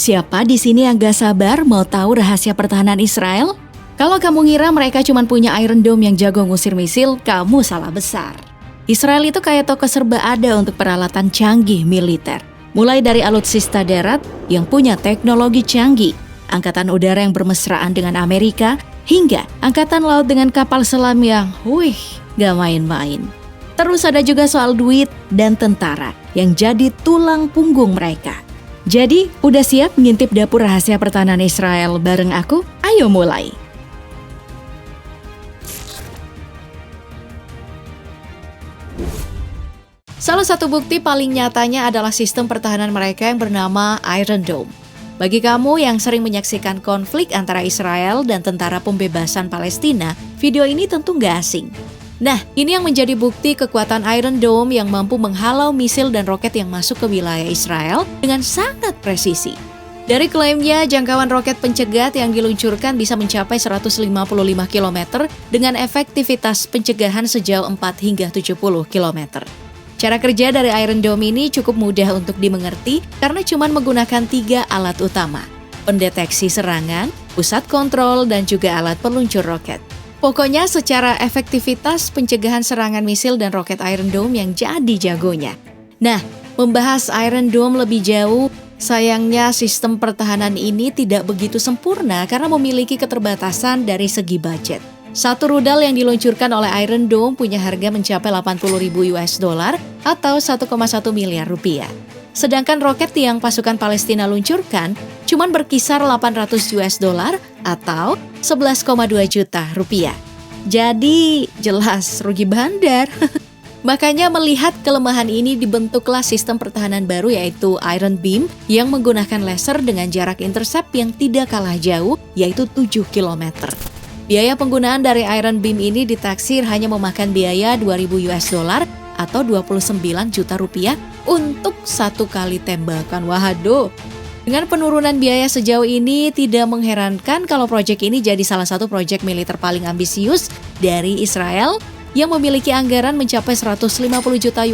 Siapa di sini yang gak sabar mau tahu rahasia pertahanan Israel? Kalau kamu ngira mereka cuma punya Iron Dome yang jago ngusir misil, kamu salah besar. Israel itu kayak toko serba ada untuk peralatan canggih militer. Mulai dari alutsista darat yang punya teknologi canggih, angkatan udara yang bermesraan dengan Amerika, hingga angkatan laut dengan kapal selam yang, gak main-main. Terus ada juga soal duit dan tentara yang jadi tulang punggung mereka. Jadi, udah siap ngintip dapur rahasia pertahanan Israel bareng aku? Ayo mulai! Salah satu bukti paling nyatanya adalah sistem pertahanan mereka yang bernama Iron Dome. Bagi kamu yang sering menyaksikan konflik antara Israel dan tentara pembebasan Palestina, video ini tentu nggak asing. Nah, ini yang menjadi bukti kekuatan Iron Dome yang mampu menghalau misil dan roket yang masuk ke wilayah Israel dengan sangat presisi. Dari klaimnya, jangkauan roket pencegat yang diluncurkan bisa mencapai 155 km dengan efektivitas pencegahan sejauh 4 hingga 70 km. Cara kerja dari Iron Dome ini cukup mudah untuk dimengerti karena cuma menggunakan 3 alat utama: pendeteksi serangan, pusat kontrol, dan juga alat peluncur roket. Pokoknya secara efektivitas pencegahan serangan misil dan roket Iron Dome yang jadi jagonya. Nah, membahas Iron Dome lebih jauh, sayangnya sistem pertahanan ini tidak begitu sempurna karena memiliki keterbatasan dari segi budget. Satu rudal yang diluncurkan oleh Iron Dome punya harga mencapai $80.000 atau 1,1 miliar rupiah. Sedangkan roket yang pasukan Palestina luncurkan cuma berkisar $800 atau 11,2 juta rupiah. Jadi jelas rugi bandar. Makanya melihat kelemahan ini dibentuklah sistem pertahanan baru yaitu Iron Beam yang menggunakan laser dengan jarak intercept yang tidak kalah jauh yaitu 7 km. Biaya penggunaan dari Iron Beam ini ditaksir hanya memakan biaya $2.000 atau 29 juta rupiah untuk satu kali tembakan. Waduh. Dengan penurunan biaya sejauh ini, tidak mengherankan kalau proyek ini jadi salah satu proyek militer paling ambisius dari Israel yang memiliki anggaran mencapai $150 juta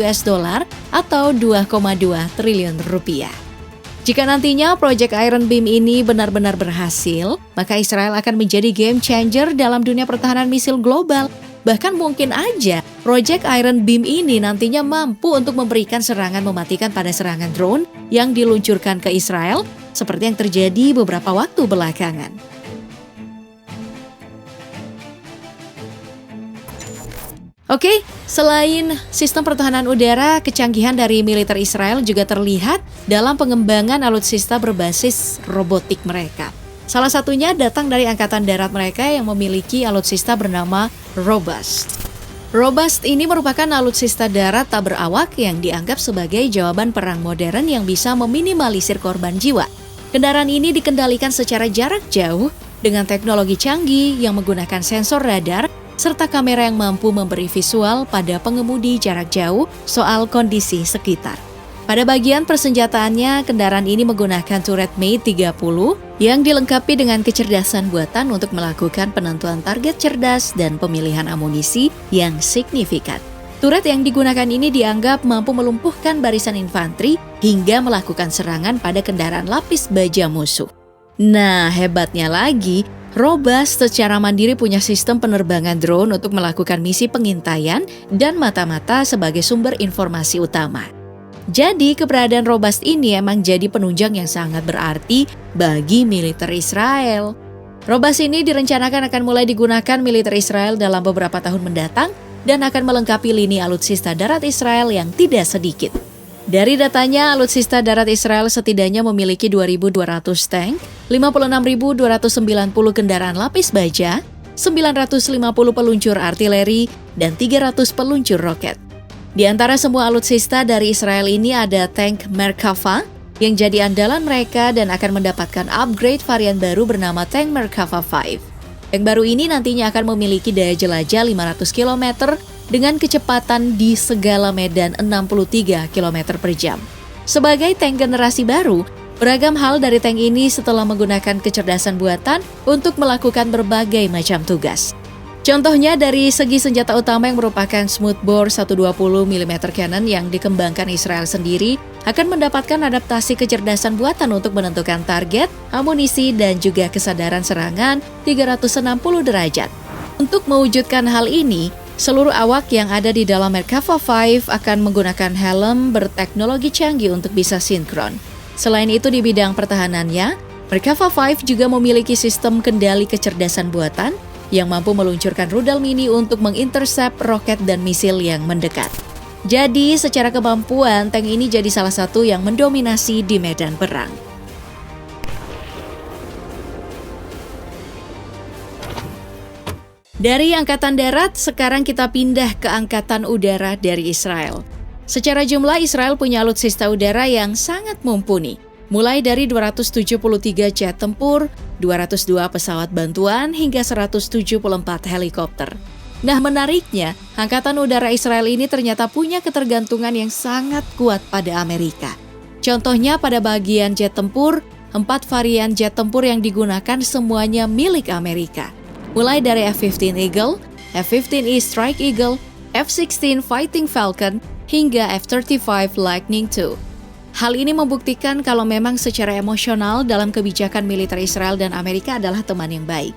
atau 2,2 triliun rupiah. Jika nantinya proyek Iron Beam ini benar-benar berhasil, maka Israel akan menjadi game changer dalam dunia pertahanan misil global. Bahkan mungkin aja proyek Iron Beam ini nantinya mampu untuk memberikan serangan mematikan pada serangan drone yang diluncurkan ke Israel, seperti yang terjadi beberapa waktu belakangan. Oke, selain sistem pertahanan udara, kecanggihan dari militer Israel juga terlihat dalam pengembangan alutsista berbasis robotik mereka. Salah satunya datang dari angkatan darat mereka yang memiliki alutsista bernama Robust. Robust ini merupakan alutsista darat tak berawak yang dianggap sebagai jawaban perang modern yang bisa meminimalisir korban jiwa. Kendaraan ini dikendalikan secara jarak jauh dengan teknologi canggih yang menggunakan sensor radar serta kamera yang mampu memberi visual pada pengemudi jarak jauh soal kondisi sekitar. Pada bagian persenjataannya, kendaraan ini menggunakan turret Mate 30 yang dilengkapi dengan kecerdasan buatan untuk melakukan penentuan target cerdas dan pemilihan amunisi yang signifikan. Turret yang digunakan ini dianggap mampu melumpuhkan barisan infanteri hingga melakukan serangan pada kendaraan lapis baja musuh. Nah, hebatnya lagi, Robust secara mandiri punya sistem penerbangan drone untuk melakukan misi pengintaian dan mata-mata sebagai sumber informasi utama. Jadi keberadaan Robust ini emang jadi penunjang yang sangat berarti bagi militer Israel. Robust ini direncanakan akan mulai digunakan militer Israel dalam beberapa tahun mendatang dan akan melengkapi lini alutsista darat Israel yang tidak sedikit. Dari datanya, alutsista darat Israel setidaknya memiliki 2.200 tank, 56.290 kendaraan lapis baja, 950 peluncur artileri, dan 300 peluncur roket. Di antara semua alutsista dari Israel ini ada tank Merkava yang jadi andalan mereka dan akan mendapatkan upgrade varian baru bernama tank Merkava 5. Tank baru ini nantinya akan memiliki daya jelajah 500 km dengan kecepatan di segala medan 63 km per jam. Sebagai tank generasi baru, beragam hal dari tank ini setelah menggunakan kecerdasan buatan untuk melakukan berbagai macam tugas. Contohnya dari segi senjata utama yang merupakan smoothbore 120 mm cannon yang dikembangkan Israel sendiri, akan mendapatkan adaptasi kecerdasan buatan untuk menentukan target, amunisi, dan juga kesadaran serangan 360 derajat. Untuk mewujudkan hal ini, seluruh awak yang ada di dalam Merkava 5 akan menggunakan helm berteknologi canggih untuk bisa sinkron. Selain itu di bidang pertahanannya, Merkava 5 juga memiliki sistem kendali kecerdasan buatan yang mampu meluncurkan rudal mini untuk mengintercept roket dan misil yang mendekat. Jadi secara kemampuan, tank ini jadi salah satu yang mendominasi di medan perang. Dari Angkatan Darat, sekarang kita pindah ke Angkatan Udara dari Israel. Secara jumlah, Israel punya alutsista udara yang sangat mumpuni. Mulai dari 273 jet tempur, 202 pesawat bantuan, hingga 174 helikopter. Nah menariknya, Angkatan Udara Israel ini ternyata punya ketergantungan yang sangat kuat pada Amerika. Contohnya pada bagian jet tempur, 4 varian jet tempur yang digunakan semuanya milik Amerika. Mulai dari F-15 Eagle, F-15E Strike Eagle, F-16 Fighting Falcon, hingga F-35 Lightning II. Hal ini membuktikan kalau memang secara emosional dalam kebijakan militer Israel dan Amerika adalah teman yang baik.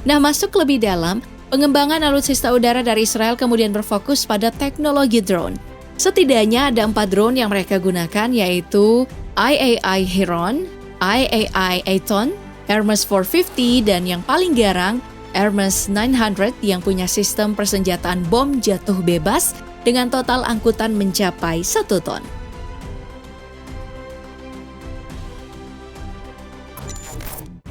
Nah, masuk lebih dalam, pengembangan alutsista udara dari Israel kemudian berfokus pada teknologi drone. Setidaknya ada 4 drone yang mereka gunakan, yaitu IAI Heron, IAI Aton, Hermes 450, dan yang paling garang, Hermes 900 yang punya sistem persenjataan bom jatuh bebas dengan total angkutan mencapai 1 ton.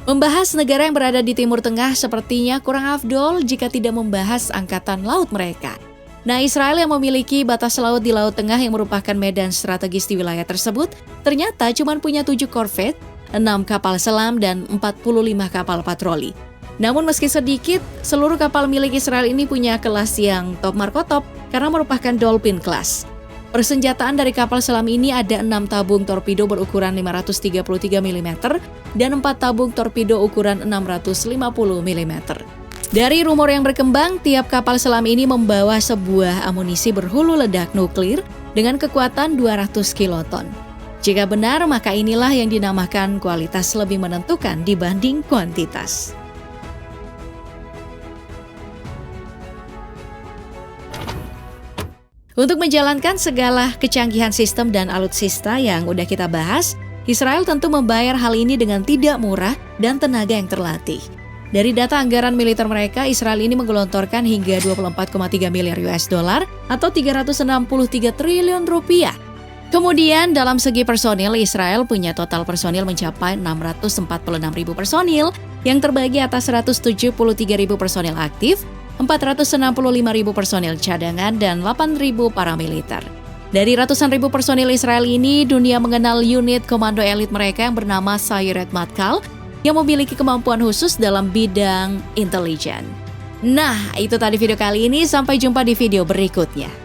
Membahas negara yang berada di Timur Tengah sepertinya kurang afdol jika tidak membahas angkatan laut mereka. Nah, Israel yang memiliki batas laut di Laut Tengah yang merupakan medan strategis di wilayah tersebut, ternyata cuma punya 7 korvet, 6 kapal selam, dan 45 kapal patroli. Namun meski sedikit, seluruh kapal milik Israel ini punya kelas yang top markotop karena merupakan Dolphin class. Persenjataan dari kapal selam ini ada 6 tabung torpedo berukuran 533 mm dan 4 tabung torpedo ukuran 650 mm. Dari rumor yang berkembang, tiap kapal selam ini membawa sebuah amunisi berhulu ledak nuklir dengan kekuatan 200 kiloton. Jika benar, maka inilah yang dinamakan kualitas lebih menentukan dibanding kuantitas. Untuk menjalankan segala kecanggihan sistem dan alutsista yang udah kita bahas, Israel tentu membayar hal ini dengan tidak murah dan tenaga yang terlatih. Dari data anggaran militer mereka, Israel ini menggelontorkan hingga 24,3 miliar US dollar atau 363 triliun rupiah. Kemudian dalam segi personil, Israel punya total personil mencapai 646 ribu personil yang terbagi atas 173 ribu personil aktif, 465 ribu personil cadangan, dan 8 ribu paramiliter. Dari ratusan ribu personil Israel ini, dunia mengenal unit komando elit mereka yang bernama Sayeret Matkal yang memiliki kemampuan khusus dalam bidang intelijen. Nah, itu tadi video kali ini. Sampai jumpa di video berikutnya.